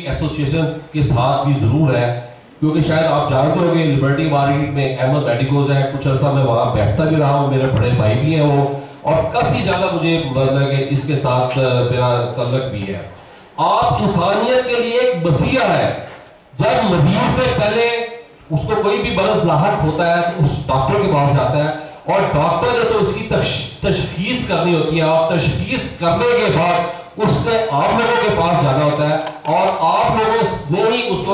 Association के साथ भी ज़रूर है, क्योंकि शायद आप जानते होंगे लिबर्टी मार्केट में अहमद मेडिकोज है, कुछ अर्सा मैं वहाँ बैठता भी रहा हूँ, मेरे बड़े भाई भी हैं वो, और काफ़ी ज़्यादा मुझे मतलब कि इसके साथ मेरा तल्लक भी है। आप इंसानियत के लिए एक वसीया है। जब मरीज में पहले उसको कोई भी मर्ज लाहक होता है तो उस डॉक्टर के पास जाता है, और डॉक्टर ने तो उसकी तशखीस करनी होती है, और तशखीस करने के बाद उसने आप लोगों के पास जाना होता है, और आप लोगों ने ही उसको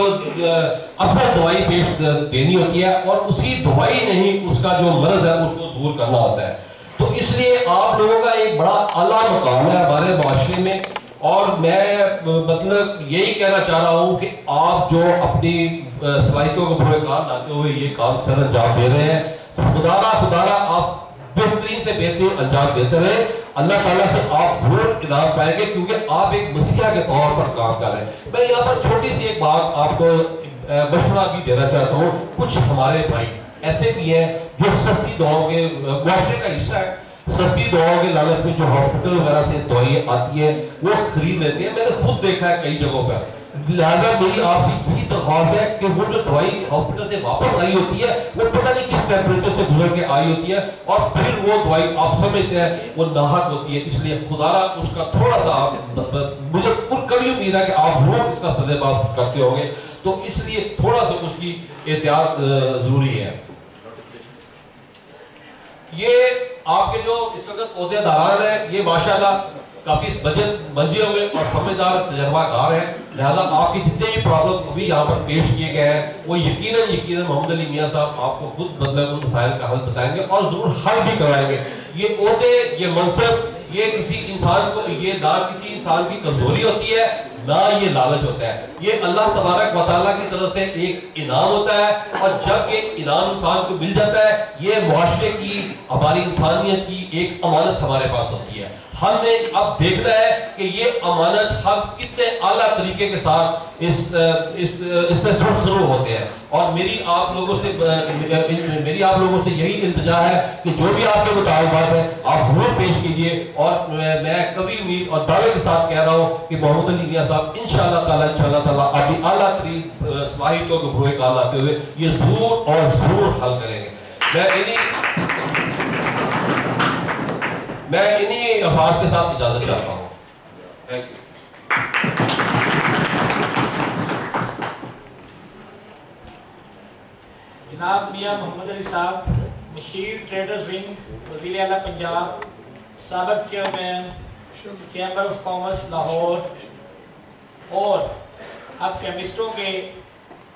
असर दवाई पेश देनी होती है, और उसी दवाई ने ही उसका जो मर्ज है उसको दूर करना होता है। तो इसलिए आप लोगों का एक बड़ा आला मकाम है हमारे माशरे में, और मैं मतलब यही कहना चाह रहा हूँ कि आप जो अपनी सलाहियतों को बुरे काम लाते हुए ये काम सर अंजाम दे रहे हैं, खुदारा आप बेहतरीन से बेहतरीन अंजाम देते रहे। अल्लाह ताला से आप जरूर इनाम पाएंगे, क्योंकि आप एक मसीहा के तौर पर काम कर रहे हैं। मैं यहाँ पर छोटी सी एक बात आपको मशवरा भी देना चाहता हूँ। कुछ हमारे भाई ऐसे भी हैं जो सस्ती दवाओं के मुआवजे का हिस्सा है, सस्ती दवाओं के लालच में जो हॉस्पिटल वगैरह से दवाइयाँ आती हैं वो खरीद लेते हैं। मैंने खुद देखा है कई जगहों पर। लिहाजा मेरी आपसे यही दरख्वास्त है कि वो जो दवाई हॉस्पिटल से वापस आई होती है वो पता नहीं किस टेम्परेचर से गुजर के आई होती है, और फिर वो दवाई आप समझते हैं वो नाहक होती है। इसलिए खुदारा उसका थोड़ा सा आप, मुझे कभी उम्मीद है कि आप लोग इसका सदेबाब करते होंगे, तो इसलिए थोड़ा सा उसकी एहतियात जरूरी है। ये आपके जो इस वक्त ओहदेदार हैं ये माशाल्लाह काफी बजट मंजे हुए और समझदार तजर्बाकार हैं, लिहाजा आपकी जितने भी प्रॉब्लम अभी यहाँ पर पेश किए गए हैं वो यकीनन मोहम्मद अली मियाँ साहब आपको खुद मतलब उन मसाइल का हल बताएंगे और जरूर हल भी करवाएंगे। ये ओहदे, ये मनसब, ये किसी इंसान को, ये ना किसी इंसान की कमजोरी होती है ना ये लालच होता है, ये अल्लाह तबारक व तआला की तरफ से एक इनाम होता है, और जब ये इनाम इंसान को मिल जाता है ये मुआशरे की, हमारी इंसानियत की एक अमानत हमारे पास होती है। हमने अब देखना है कि ये अमानत हम कितने आला तरीके के साथ इससे शुरू होते हैं। और मेरी आप लोगों से यही इल्तिजा है कि जो भी आपके मुतालबात है आप जरूर पेश कीजिए, और मैं कभी उम्मीद और दावे के साथ कह रहा हूँ कि मोहम्मद अली मियाँ साहब इंशाअल्लाह ताला अभी आला तरीन सलाहियतों को बुरे काम लाते हुए ये जरूर और जरूर हल करेंगे। मैं इन्हीं अल्फाज के साथ इजाजत चाहता हूँ। Thank you. जनाब मियाँ मोहम्मद अली साहब, मशीर ट्रेडर्स विंग, वज़ीर आला पंजाब, साबिक़ chairman chamber of commerce Lahore, और अब केमिस्टों के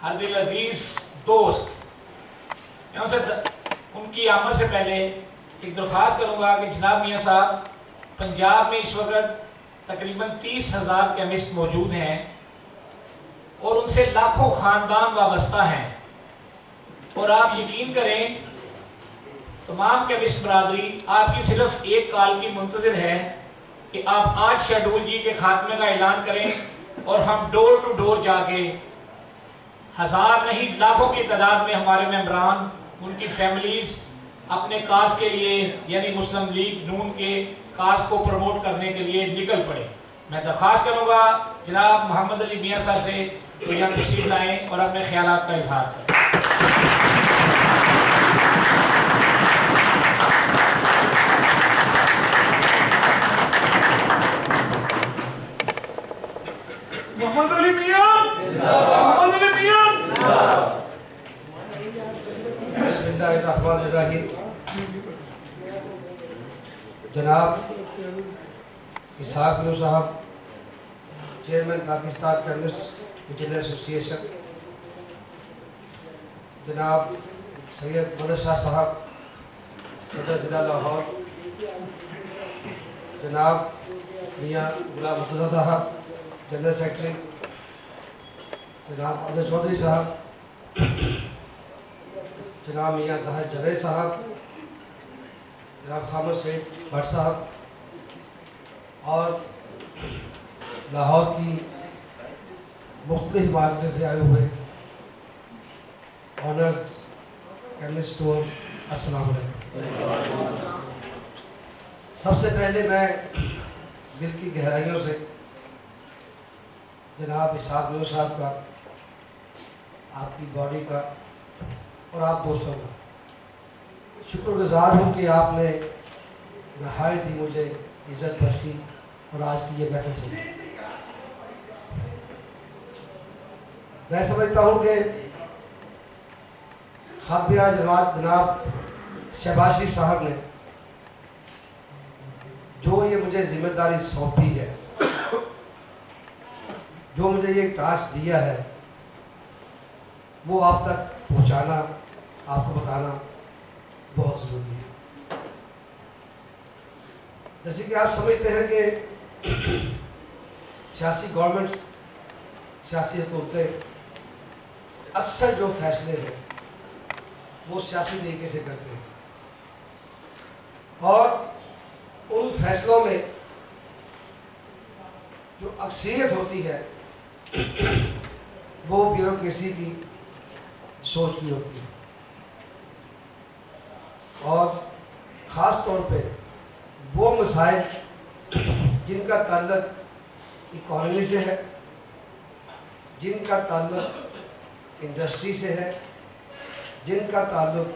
हर दिल अजीज दोस्त, मैं उनकी आमद से पहले एक दरख्वास्त करूँगा कि जनाब मियाँ साहब, पंजाब में इस वक्त तकरीबन 30,000 केमिस्ट मौजूद हैं और उनसे लाखों ख़ानदान वाबस्ता हैं, और आप यकीन करें तमाम केमिस्ट बरादरी आपकी सिर्फ एक कॉल की मुंतज़िर है कि आप आज शेड्यूल जी के खात्मे का ऐलान करें और हम डोर टू डोर जाके हज़ार नहीं लाखों की तादाद में हमारे मेंबरान, उनकी फैमिलीज़ अपने काज के लिए यानी मुस्लिम लीग नून के काज को प्रमोट करने के लिए निकल पड़े। मैं दरख्वास्त करूँगा जनाब मोहम्मद अली मियाँ साहब से तो यहाँ तशरीफ लाएँ और अपने ख्यालात का इजहार करें। मोहम्मद अली मियाँ, मोहम्मद अली मियाँ। बिस्मिल्लाहिर्रहमानिर्रहीम। जनाब इसहाक यूसुफ साहब, chairman Pakistan chemist engineer association, जनाब सैयद मदद शाह साहब, सदर जिला लाहौर, जनाब मियाँ गुलाम मुर्तज़ा साहब, जनरल सेक्रेटरी, जनाब अजहर चौधरी साहब, जनाब मियाँ साहब जवेद साहब, जनाब खामद सईद भट्ट साहब, और लाहौर की मुख्तलिफ मार्केट से आए हुए ऑनर्स केमिस्ट स्टोर, अस्सलाम वालेकुम। सबसे पहले मैं दिल की गहराइयों से जनाब इसाक न्यू साहब का, आपकी बॉडी का और आप दोस्तों का शुक्रगुजार हूँ कि आपने नहायत ही मुझे इज़्ज़त बख्शी और आज की ये महफिल सुनी। मैं समझता हूँ कि खातिया जनाब शहबाज शरीफ साहब ने जो ये मुझे जिम्मेदारी सौंपी है, जो मुझे ये टास्क दिया है, वो आप तक पहुंचाना, आपको बताना बहुत ज़रूरी है। जैसे कि आप समझते हैं कि सियासी गवर्नमेंट्स, सियासी हुकूमतें अक्सर जो फैसले हैं वो सियासी तरीके से करते हैं और उन फैसलों में जो अक्सरियत होती है वो ब्यूरोक्रेसी की सोच की होती है और ख़ास तौर पे वो मसाइल जिनका ताल्लुक इकॉनमी से है, जिनका ताल्लुक इंडस्ट्री से है, जिनका ताल्लुक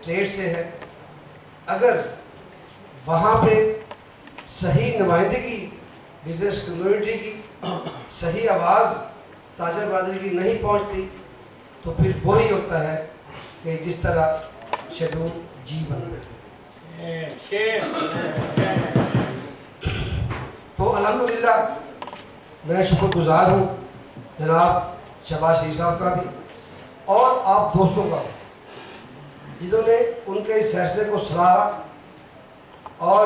ट्रेड से है, अगर वहाँ पे सही नुमाइंदगी बिजनेस कम्युनिटी की, सही आवाज़ ताजर बरादरी की नहीं पहुँचती तो फिर वही होता है कि जिस तरह शेड्यूल जी बनता है। तो अल्हम्दुलिल्लाह मैं शुक्रगुजार हूँ जनाब शहबाज शरीफ साहब का भी और आप दोस्तों का जिन्होंने उनके इस फैसले को सराहा और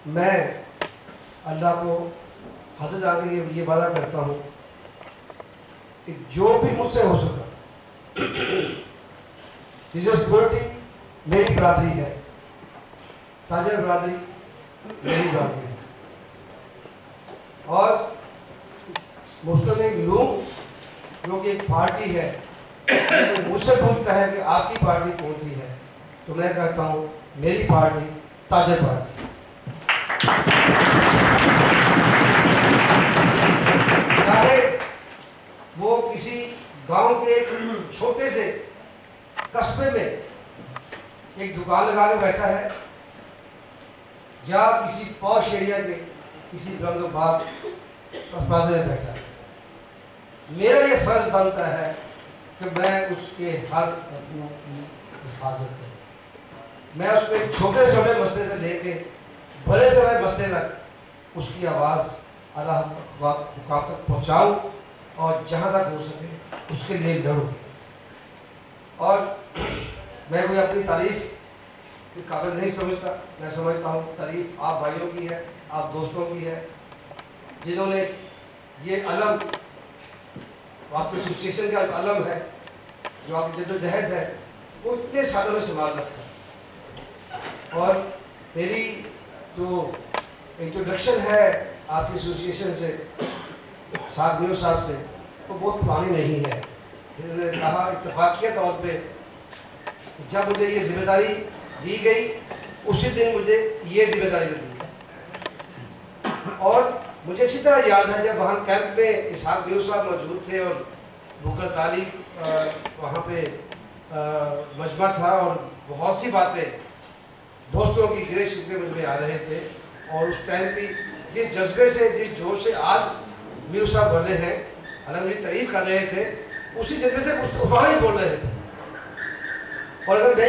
मैं अल्लाह को हाजिर आके ये वादा करता हूँ कि जो भी मुझसे हो सका, बिजनेस कम्युनिटी मेरी बरादरी है, ताजर बरादरी मेरी बरादरी है और मुस्लिम लीग जो कि एक पार्टी है, तो मुझसे पूछता है कि आपकी पार्टी कौन सी है, तो मैं कहता हूँ मेरी पार्टी ताजर पार्टी। चाहे वो किसी गांव के एक छोटे से कस्बे में एक दुकान लगा के बैठा है या किसी पॉश एरिया के किसी रंगबाग प्लाजा में बैठा है, मेरा ये फर्ज बनता है कि मैं उसके हर हकूक़ की हिफाजत करूँ। मैं उसको एक छोटे छोटे मसले से लेके बड़े से बड़े मसले तक उसकी आवाज़ अल्लाह मुकाम तक पहुँचाऊँ और जहाँ तक हो सके उसके लिए लड़ूँ। और मैं कोई अपनी तारीफ़ के काबिल नहीं समझता, मैं समझता हूँ तारीफ़ आप भाइयों की है, आप दोस्तों की है, जिन्होंने ये अलम आपके एसोसिएशन का अलम है, जो आपकी जद्दोजहद है, वो इतने सालों में संभाल रखा है। और मेरी जो इंट्रोडक्शन है आपकी एसोसिएशन से साहब न्यू साहब से, वो बहुत पुरानी नहीं है। इन्होंने कहा इत्तफाक़िया तौर पे जब मुझे ये जिम्मेदारी दी गई उसी दिन मुझे ये जिम्मेदारी दी और मुझे अच्छी तरह याद है जब वहाँ कैंप में इसाक न्यू साहब मौजूद थे और बुकर तालिब वहाँ पे मजमा था और बहुत सी बातें दोस्तों की गिरे शिकवे मुझ में आ रहे थे और उस टाइम की जिस जज्बे से, जिस जोश से आज न्यू साहब बोले हैं, अलहमदी तारीफ कर रहे थे, उसी जज्बे से मुस्तफा ही बोल रहे थे। और अगर मैं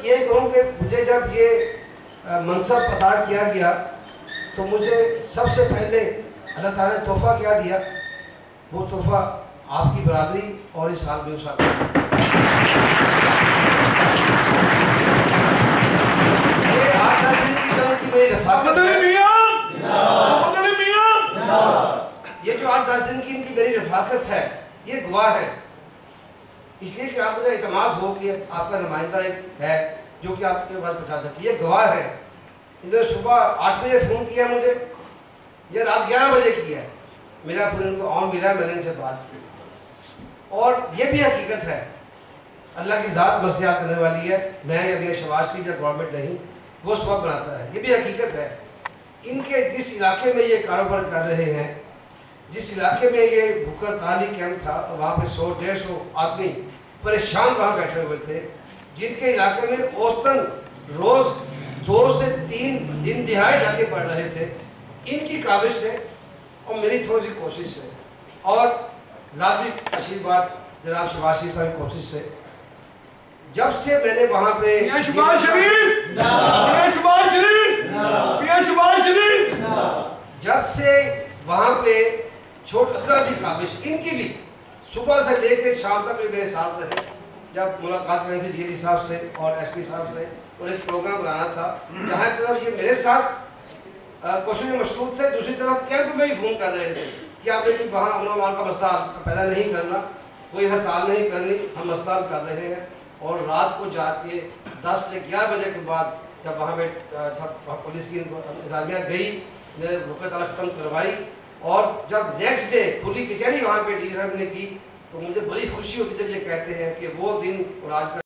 ये कहूँ कि मुझे जब ये मनसब अता किया गया तो मुझे सबसे पहले अल्लाह ताला ने तोहफ़ा क्या दिया, वो तोहफ़ा आपकी बरादरी और इस हाल में साहब ये 8-10 दिन की जो उनकी मेरी रफ़ाकत ये जो 8-10 दिन की इनकी मेरी रफ़ाकत है ये गवाह है, इसलिए कि आपको एतमाद हो कि आपका नुमाइंदा एक है जो कि आपके पास पहुँचा सकती है, ये गवाह है। इन्होंने सुबह 8 बजे फ़ोन किया मुझे, या रात 11 बजे किया, मेरा फ़ोन इनको ऑन मिला, मैंने इनसे बात की। और ये भी हकीकत है, अल्लाह की ज़ात मसले हल करने वाली है, मैं या शहबाज शरीफ या गवर्नमेंट नहीं, वो सबक बनाता है, ये भी हकीकत है। इनके जिस इलाके में ये कारोबार कर रहे हैं जिस इलाके में ये भूखर ताली कैंप था, वहाँ पे 100-150 आदमी परेशान वहाँ बैठे हुए थे, जिनके इलाके में औसतन रोज 2 से 3 दिन दिहाड़े डाके पड़ रहे थे। इनकी काबिज से और मेरी थोड़ी सी कोशिश है और लाजमी आशीर्वाद जनाब शहबाज शरीफ साहब की कोशिश से, जब से मैंने वहाँ पे जब से वहाँ पे छोटा सी काबिश इनकी भी सुबह से लेकर शाम तक भी मेरे साथ रहे। जब मुलाकात में थी डीजी साहब से और एसपी साहब से और एक प्रोग्राम बनाना था जहाँ एक तरफ ये मेरे साथ कोशिश में मशरूफ थे, दूसरी तरफ कैंप में ही फोन कर रहे थे कि आपने कोई वहाँ अमन अमान का मसला पैदा नहीं करना, कोई हड़ताल नहीं करनी, हम मसला कर रहे हैं। और रात को जाके 10 से 11 बजे के बाद जब वहाँ पे पुलिस की इंतजामिया गई, मैंने रुकत तलब खत्म करवाई और जब नेक्स्ट डे खुली कचहरी वहाँ पे डी साहब ने की, तो मुझे बड़ी खुशी होती जब ये कहते हैं कि वो दिन और आज का